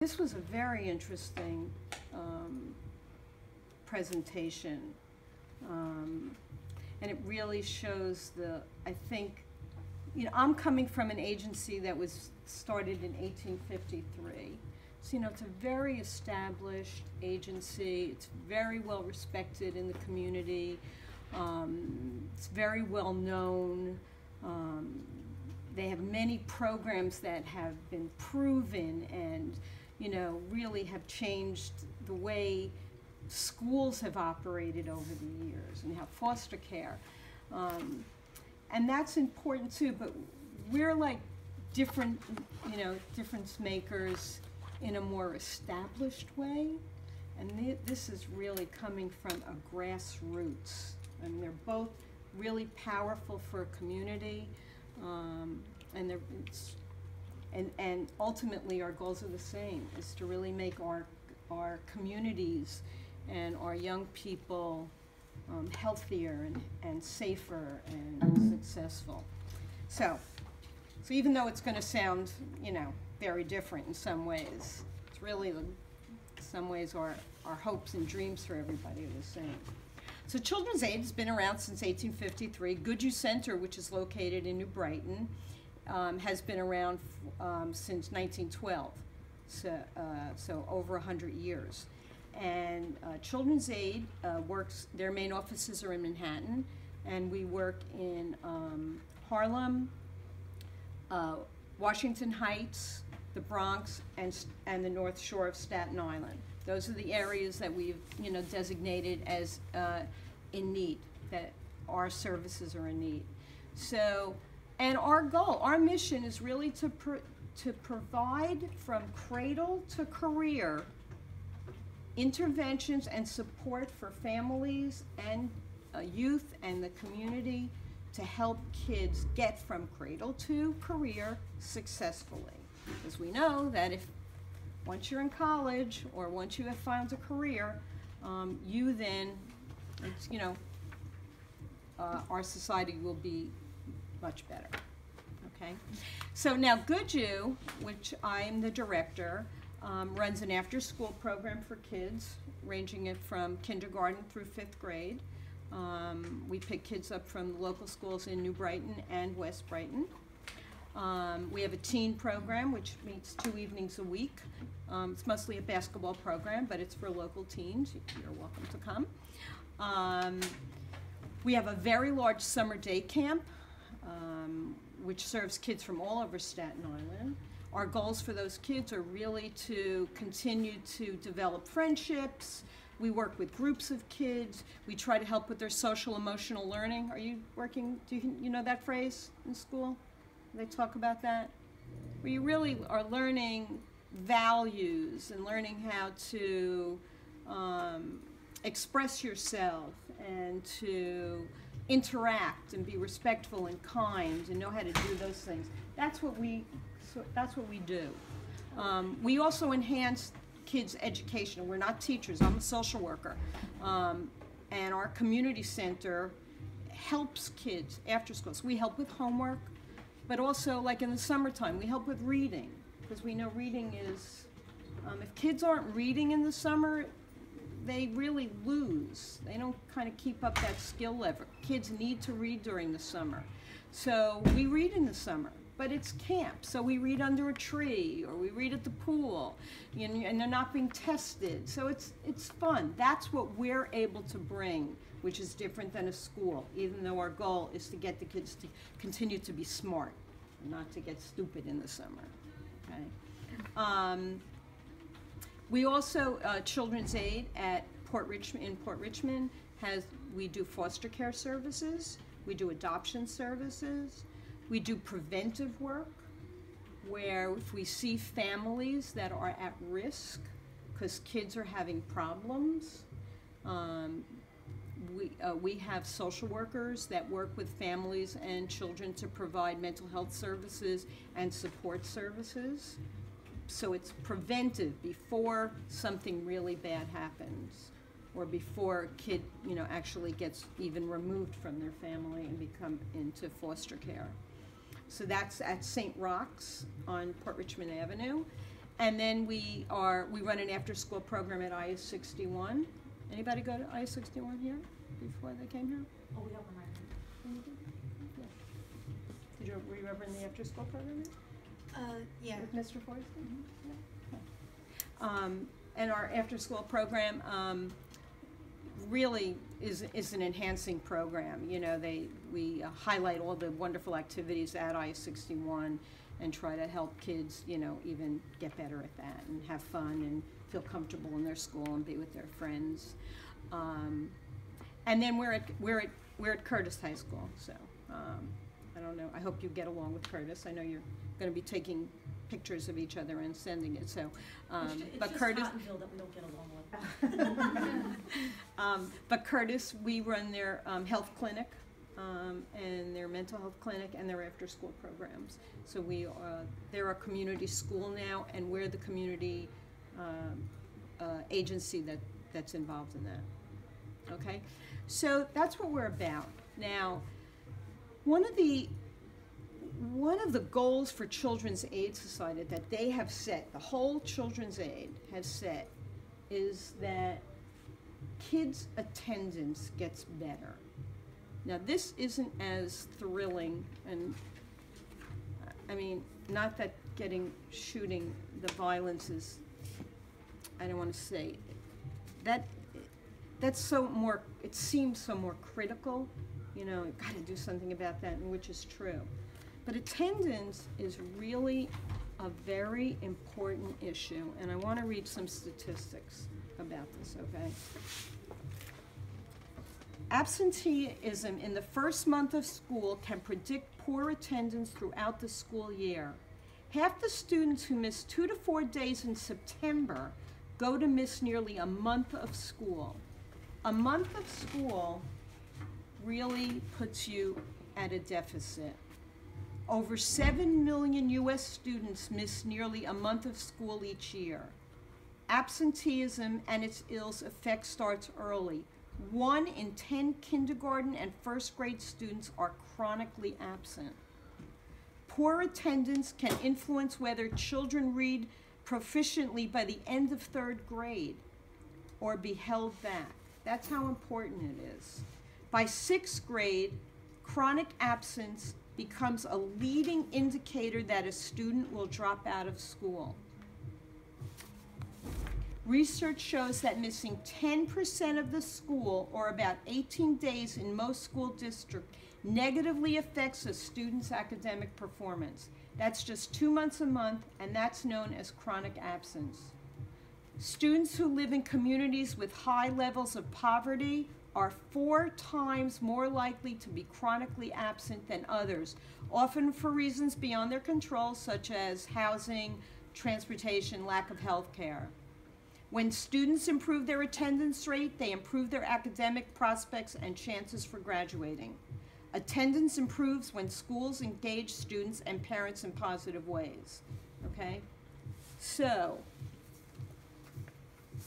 This was a very interesting presentation, and it really shows I think, I'm coming from an agency that was started in 1853. So, it's a very established agency. It's very well respected in the community. It's very well known. They have many programs that have been proven and, really have changed the way schools have operated over the years, and have foster care. And that's important too, but we're like different, difference makers in a more established way. And this is really coming from a grassroots. And they're both really powerful for a community. And ultimately our goals are the same, is to really make our communities and our young people healthier and safer and successful. So even though it's going to sound, very different in some ways, it's really, in some ways, our hopes and dreams for everybody are the same. So Children's Aid has been around since 1853. Goodhue Center, which is located in New Brighton, has been around since 1912, so over 100 years. And Children's Aid works, their main offices are in Manhattan, and we work in Harlem, Washington Heights, the Bronx, and the North Shore of Staten Island. Those are the areas that we've designated as in need, that our services are in need. So, and our goal, our mission is really to provide from cradle to career interventions and support for families and youth and the community to help kids get from cradle to career successfully. Because we know that once you're in college or once you have found a career, you then, our society will be much better. Okay? So now Goodhue, which I am the director, runs an after-school program for kids, ranging it from kindergarten through 5th grade. We pick kids up from the local schools in New Brighton and West Brighton. We have a teen program, which meets 2 evenings a week. It's mostly a basketball program, but it's for local teens. You're welcome to come. We have a very large summer day camp, which serves kids from all over Staten Island. Our goals for those kids are really to continue to develop friendships. We work with groups of kids. We try to help with their social emotional learning. Are you working, do you know that phrase in school? They talk about that? Where you really are learning values and learning how to express yourself and to interact and be respectful and kind and know how to do those things. That's what we do. We also enhance kids' education. We're not teachers. I'm a social worker. And our community center helps kids after school. So we help with homework, but also, like in the summertime, we help with reading, because we know reading is, if kids aren't reading in the summer, they really lose. They don't kind of keep up that skill level. Kids need to read during the summer. So we read in the summer, but it's camp. So we read under a tree, or we read at the pool, and they're not being tested. So it's fun. That's what we're able to bring, which is different than a school, even though our goal is to get the kids to continue to be smart, and not to get stupid in the summer. Okay. We also, Children's Aid at in Port Richmond, we do foster care services, we do adoption services, we do preventive work, where if we see families that are at risk because kids are having problems, we have social workers that work with families and children to provide mental health services and support services. So it's preventive before something really bad happens, or before a kid, actually gets even removed from their family and become into foster care. So that's at St. Roch's on Port Richmond Avenue. And then we run an after-school program at IS 61. Anybody go to IS 61 here before they came here? Oh, we have one right here. Yeah. Were you ever in the after-school program? Yeah. With Mr. Forrest? Yeah. Okay. And our after-school program really is an enhancing program. You know, we highlight all the wonderful activities at IS 61 and try to help kids, you know, even get better at that and have fun and feel comfortable in their school and be with their friends. And then we're at Curtis High School, so I don't know. I hope you get along with Curtis. I know you're going to be taking pictures of each other and sending it. So, It's just Curtis, Cottonville that we don't get along with. but Curtis, we run their health clinic and their mental health clinic and their after-school programs. So they're a community school now, and we're the community agency that's involved in that. Okay, so that's what we're about. Now, one of the goals for Children's Aid Society that they have set, the whole Children's Aid has set, is that kids' attendance gets better. Now, this isn't as thrilling, and I mean, not that shooting, the violence is, I don't want to say, that's so more, it seems so more critical, you know, you've got to do something about that, and which is true. But attendance is really a very important issue, and I want to read some statistics about this, okay? Absenteeism in the first month of school can predict poor attendance throughout the school year. Half the students who miss 2 to 4 days in September go to miss nearly a month of school. A month of school really puts you at a deficit. Over 7 million U.S. students miss nearly a month of school each year. Absenteeism and its ills effect starts early. 1 in 10 kindergarten and first grade students are chronically absent. Poor attendance can influence whether children read proficiently by the end of 3rd grade or be held back. That's how important it is. By 6th grade, chronic absence becomes a leading indicator that a student will drop out of school. Research shows that missing 10% of the school, or about 18 days in most school districts, negatively affects a student's academic performance. That's just 2 months a month, and that's known as chronic absence. Students who live in communities with high levels of poverty are 4 times more likely to be chronically absent than others, often for reasons beyond their control, such as housing, transportation, lack of health care. When students improve their attendance rate, they improve their academic prospects and chances for graduating. Attendance improves when schools engage students and parents in positive ways, okay? So,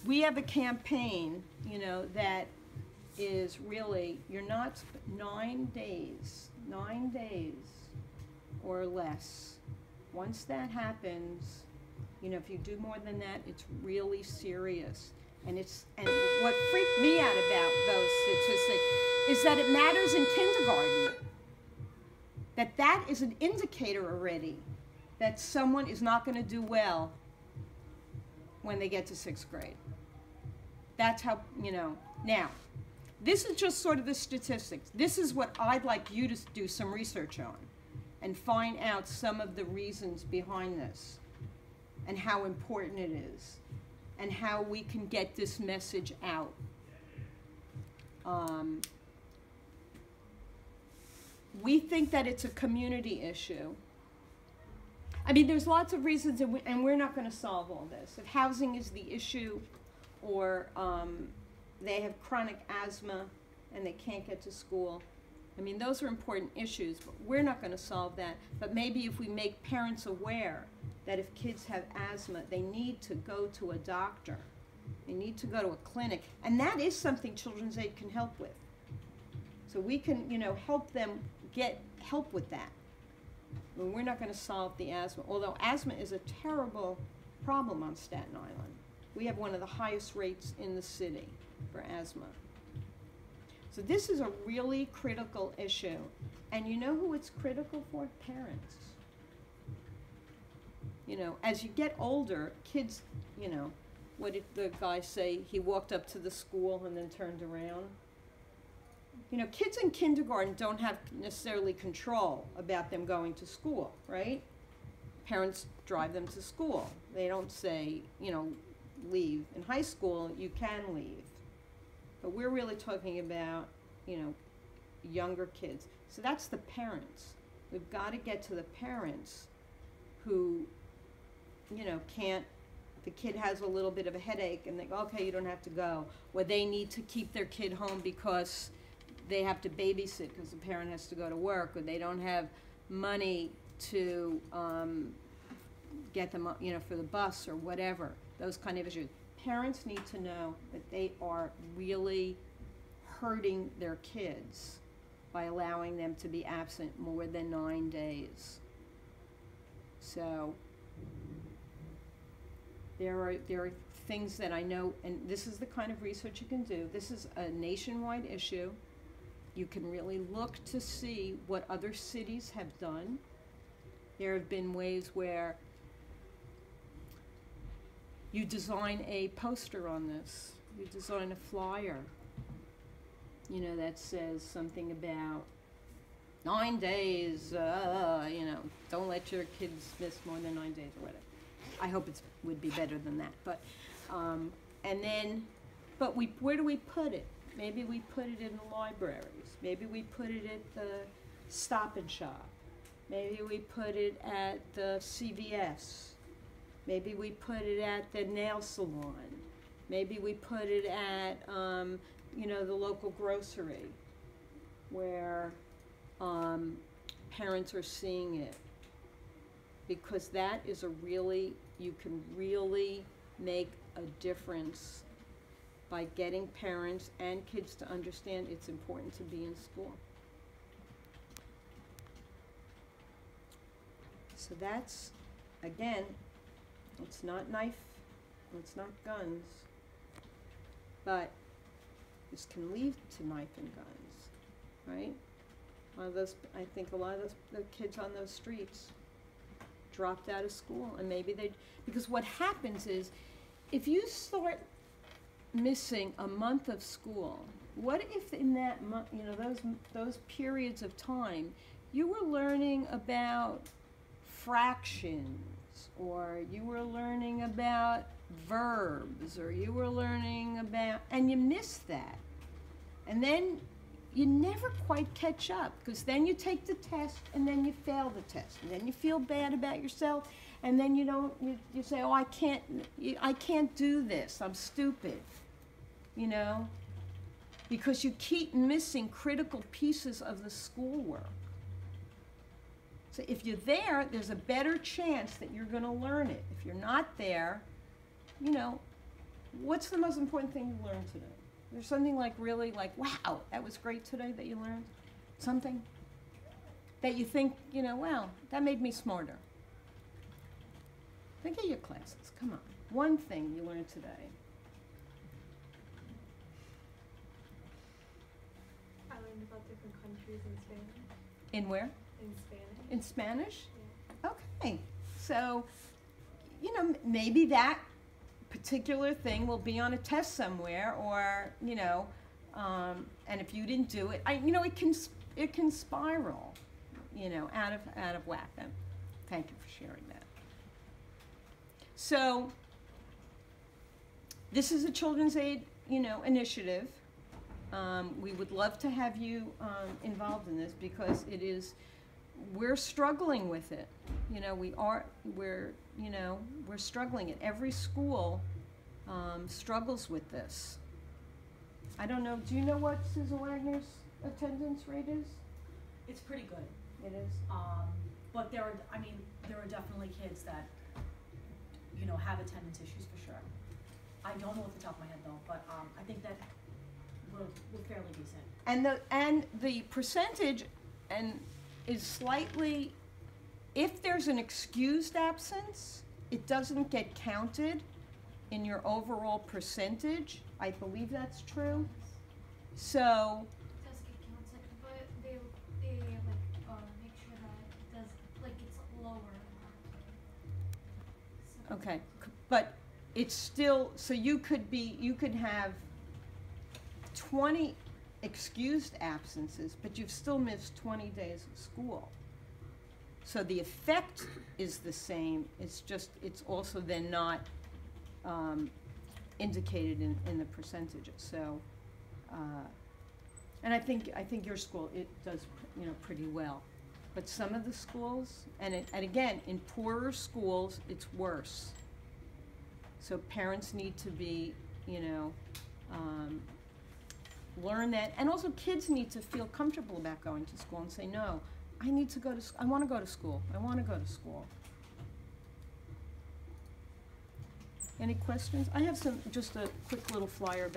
we have a campaign, you know, that is really, you're not 9 days or less. Once that happens, you know, if you do more than that, it's really serious. And what freaked me out about those statistics is that it matters in kindergarten. That is an indicator already that someone is not going to do well when they get to 6th grade. That's how, you know. Now, this is just sort of the statistics. This is what I'd like you to do some research on and find out some of the reasons behind this and how important it is and how we can get this message out. We think that it's a community issue. I mean, there's lots of reasons, and we're not going to solve all this. If housing is the issue, or they have chronic asthma and they can't get to school, I mean, those are important issues, but we're not going to solve that. But maybe if we make parents aware that if kids have asthma, they need to go to a doctor. They need to go to a clinic. And that is something Children's Aid can help with. So we can, you know, help them get help with that. I mean, we're not going to solve the asthma, although asthma is a terrible problem on Staten Island. We have one of the highest rates in the city for asthma. So this is a really critical issue. And you know who it's critical for? Parents. You know, as you get older, kids, you know, what did the guy say? He walked up to the school and then turned around. You know, kids in kindergarten don't have necessarily control about them going to school, right? Parents drive them to school. They don't say, you know, leave. In high school, you can leave. But we're really talking about, you know, younger kids. So that's the parents. We've got to get to the parents who, you know, can't, the kid has a little bit of a headache and they go, okay, you don't have to go. Or they need to keep their kid home because they have to babysit because the parent has to go to work, or they don't have money to get them, you know, for the bus or whatever, those kind of issues. Parents need to know that they are really hurting their kids by allowing them to be absent more than 9 days. So there are things that I know, and this is the kind of research you can do. This is a nationwide issue. You can really look to see what other cities have done. There have been ways where you design a poster on this. You design a flyer, you know, that says something about 9 days, you know, don't let your kids miss more than 9 days or whatever. I hope it would be better than that. But, and then, but where do we put it? Maybe we put it in the libraries. Maybe we put it at the Stop and Shop. Maybe we put it at the CVS. Maybe we put it at the nail salon. Maybe we put it at, you know, the local grocery where parents are seeing it. Because that is a really, you can really make a difference by getting parents and kids to understand it's important to be in school. So that's, again, it's not knife, it's not guns, but this can lead to knife and guns, right? A lot of those, I think a lot of those, the kids on those streets dropped out of school, and maybe they, because what happens is, if you start missing a month of school, what if in that month, you know, those periods of time, you were learning about fractions, or you were learning about verbs, or you were learning about, and you missed that. And then you never quite catch up, because then you take the test and then you fail the test, and then you feel bad about yourself, and then you say, oh, I can't do this, I'm stupid, you know, because you keep missing critical pieces of the schoolwork. So if you're there, there's a better chance that you're going to learn it. If you're not there, you know, what's the most important thing you learned today? There's something like really like, wow, that was great today that you learned? Something that you think, you know, wow, that made me smarter. Think of your classes, come on. One thing you learned today. I learned about different countries in Spanish. In where? In Spanish. In Spanish? Yeah. Okay. So, you know, maybe that particular thing will be on a test somewhere, or, you know, and if you didn't do it, you know, it can spiral, you know, out of whack. And thank you for sharing that. So, this is a Children's Aid, you know, initiative. We would love to have you involved in this, because it is, we're struggling with it. You know, we're struggling. At every school struggles with this. I don't know, do you know what Susan Wagner's attendance rate is? It's pretty good. It is? But there are definitely kids that, you know, have attendance issues for sure. I don't know off the top of my head though, but I think that we're fairly decent. And the percentage is slightly, if there's an excused absence, it doesn't get counted in your overall percentage. I believe that's true. So, It does get counted, but they like make sure that it does like it's lower. So okay, but it's still, so you could have 20 excused absences, but you've still missed 20 days of school. So the effect is the same, it's just, it's also then not indicated in the percentages, so, and I think your school, it does, pretty well. But some of the schools, and again, in poorer schools, it's worse. So parents need to be, learn that, and also kids need to feel comfortable about going to school and say, no, I need to go to, I want to go to school, I want to go to school. Any questions? I have just a quick little flyer about